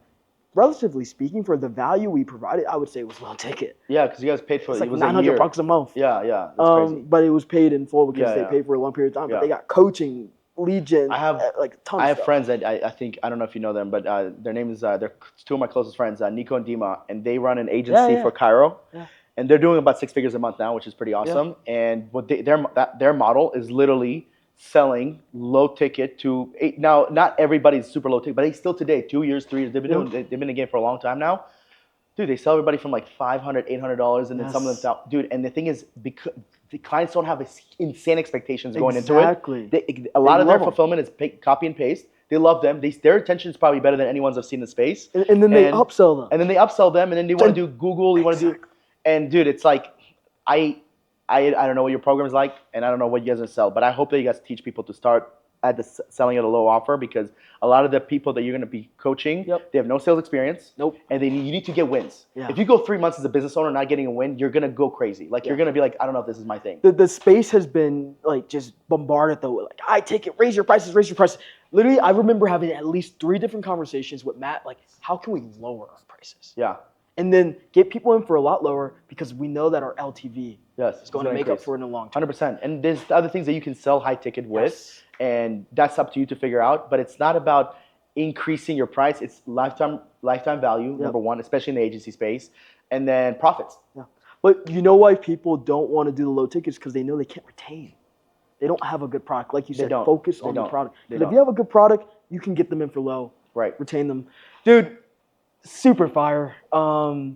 relatively speaking, for the value we provided, I would say it was low ticket. Yeah, because you guys paid for It's like it was $900 a month. Yeah. That's crazy. But it was paid in full because they paid for a long period of time. But they got coaching, lead gen, like a ton of stuff. I have friends that I think, I don't know if you know them, but their name is, they're two of my closest friends, Nico and Dima, and they run an agency for Cairo. Yeah. And they're doing about 6 figures a month now, which is pretty awesome. And what their model is literally selling low ticket to now. Not everybody's super low ticket, but they still today 2 years, 3 years. They've been in the game for a long time now. Dude, they sell everybody from like $500, $800, and then some of them, dude. And the thing is, because the clients don't have insane expectations going into it. A lot of their fulfillment is copy and paste. They love them. Their attention is probably better than anyone's I've seen in the space. And then they upsell them. And then they upsell them, and then they want to do Google. You want to do, and dude, it's like I don't know what your program is like, and I don't know what you guys are sell, but I hope that you guys teach people to start selling at a low offer, because a lot of the people that you're going to be coaching, they have no sales experience. And you need to get wins. If you go 3 months as a business owner not getting a win, you're going to go crazy. Like you're going to be like, I don't know if this is my thing. The space has been like just bombarded though. Like, I take it, raise your prices. Literally, I remember having at least 3 different conversations with Matt. Like, how can we lower our prices? And then get people in for a lot lower, because we know that our LTV is going to make up for it in the long term. 100%. And there's other things that you can sell high ticket with, and that's up to you to figure out. But it's not about increasing your price. It's lifetime value, number one, especially in the agency space, and then profits. But you know why people don't want to do the low tickets? Because they know they can't retain. They don't have a good product. Like you said, focus on the product. But if you have a good product, you can get them in for low. Retain them. Dude, super fire.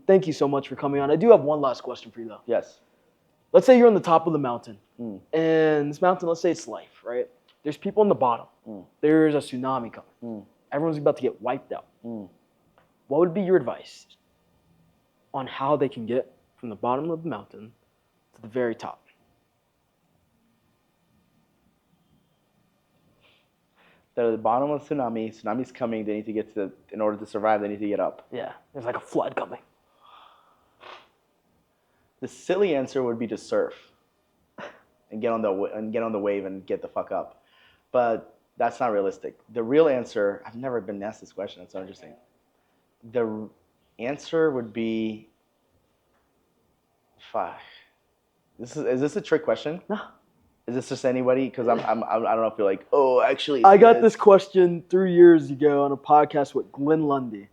Thank you so much for coming on. I do have one last question for you though. Yes. Let's say you're on the top of the mountain. And this mountain, let's say it's life, right? There's people on the bottom. There's a tsunami coming. Everyone's about to get wiped out. What would be your advice on how they can get from the bottom of the mountain to the very top? They're at the bottom of the tsunami. Tsunami's coming. They need to get in order to survive, they need to get up. Yeah, there's like a flood coming. The silly answer would be to surf and get on the wave and get the fuck up. But that's not realistic. The real answer, I've never been asked this question. It's so interesting. The answer would be, fuck. Is this a trick question? No. Is this just anybody? Because I don't know if you're like, oh, actually. I got this question 3 years ago on a podcast with Glenn Lundy,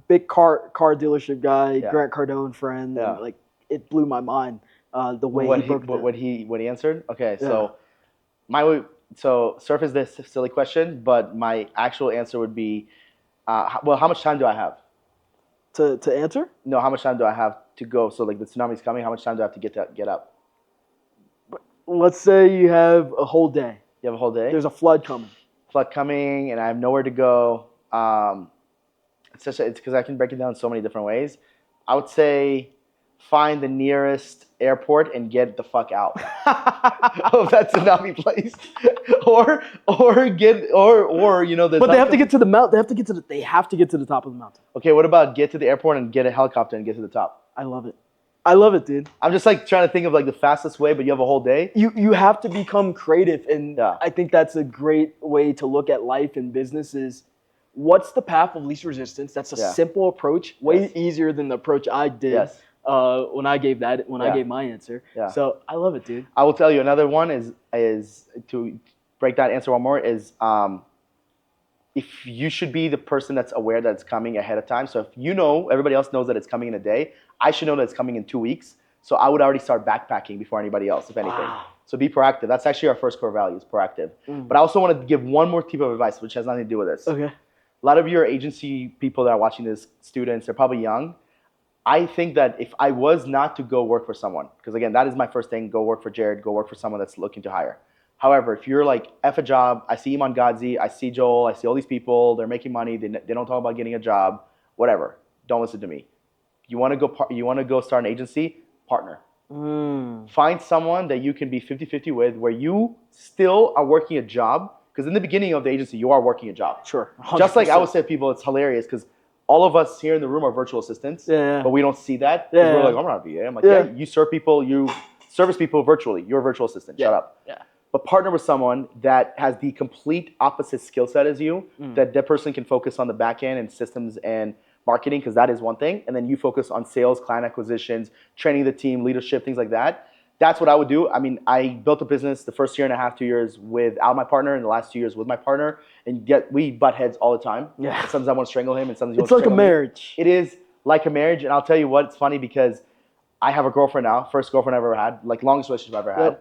big car dealership guy, Grant Cardone friend. And like, it blew my mind the way he broke it down. What he answered. Okay, so surf is this silly question, but my actual answer would be, well, how much time do I have? To answer? No, how much time do I have to go? So like the tsunami's coming. How much time do I have to get up? Let's say you have a whole day. You have a whole day? There's a flood coming. And I have nowhere to go. It's because I can break it down so many different ways. I would say find the nearest airport and get the fuck out of that tsunami place, or you know. But they have to get to the mountain. They have to get to the top of the mountain. Okay, what about get to the airport and get a helicopter and get to the top? I love it, dude. I'm just like trying to think of like the fastest way, but you have a whole day. You have to become creative, and I think that's a great way to look at life and business. Is what's the path of least resistance? That's a simple approach, way easier than the approach I did when I gave my answer. So I love it, dude. I will tell you another one is to break that answer one more is if you should be the person that's aware that it's coming ahead of time. So if you know, everybody else knows that it's coming in a day, I should know that it's coming in 2 weeks. So I would already start backpacking before anybody else, if anything. Wow. So be proactive. That's actually our first core values, proactive. But I also want to give one more tip of advice, which has nothing to do with this. Okay. A lot of your agency people that are watching this, students, they're probably young. I think that if I was not to go work for someone, because again, that is my first thing, go work for Jared, go work for someone that's looking to hire. However, if you're like, F a job, I see Iman Ghazi, I see Joel, I see all these people, they're making money, they don't talk about getting a job, whatever. Don't listen to me. You want to go start an agency, partner. Find someone that you can be 50-50 with, where you still are working a job, because in the beginning of the agency, you are working a job. Sure. 100%. Just like I would say to people, it's hilarious, because all of us here in the room are virtual assistants, but we don't see that. Because we're like, I'm not a VA. I'm like, yeah, you serve people, you service people virtually. You're a virtual assistant. Shut up. Yeah. But partner with someone that has the complete opposite skill set as you, that person can focus on the back end and systems and marketing, because that is one thing. And then you focus on sales, client acquisitions, training the team, leadership, things like that. That's what I would do. I mean, I built a business the first year and a half, 2 years without my partner, and the last 2 years with my partner. And yet we butt heads all the time. Yeah. And sometimes I want to strangle him, and sometimes it's like a marriage. It is like a marriage. And I'll tell you what, it's funny because I have a girlfriend now, first girlfriend I've ever had, like longest relationship I've ever had.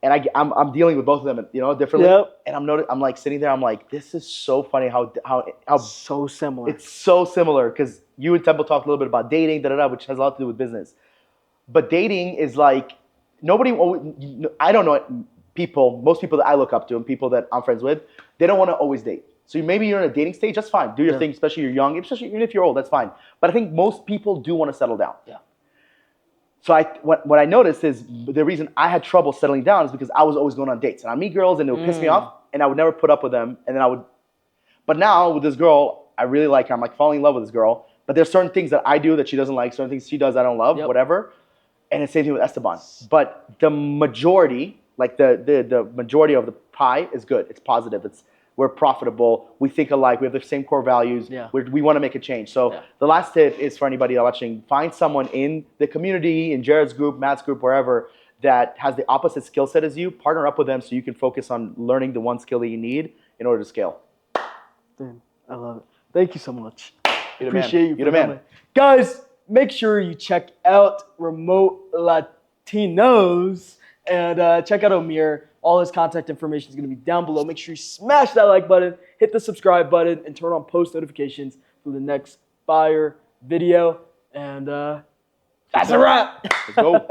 And I'm dealing with both of them, differently. And I'm like sitting there, I'm like, this is so funny how so similar. It's so similar, because you and Temple talked a little bit about dating, which has a lot to do with business. But dating is like, I don't know, most people that I look up to and people that I'm friends with, they don't want to always date. So maybe you're in a dating stage, that's fine. Do your thing, especially if you're young, especially even if you're old, that's fine. But I think most people do want to settle down. Yeah. So what I noticed is the reason I had trouble settling down is because I was always going on dates. And I meet girls and it would piss me off, and I would never put up with them. And then but now with this girl, I really like her. I'm like falling in love with this girl. But there's certain things that I do that she doesn't like, certain things she does I don't love, whatever. And it's the same thing with Esteban. But the majority, like the majority of the pie is good. It's positive. We're profitable. We think alike. We have the same core values. Yeah. We want to make a change. So the last tip is for anybody watching, find someone in the community, in Jared's group, Matt's group, wherever, that has the opposite skill set as you. Partner up with them so you can focus on learning the one skill that you need in order to scale. Damn, I love it. Thank you so much. You're the Appreciate man. you. You're the man. Guys, make sure you check out Remote Latinos and check out Omir. All his contact information is going to be down below. Make sure you smash that like button, hit the subscribe button, and turn on post notifications for the next fire video. And that's a wrap. Let's go.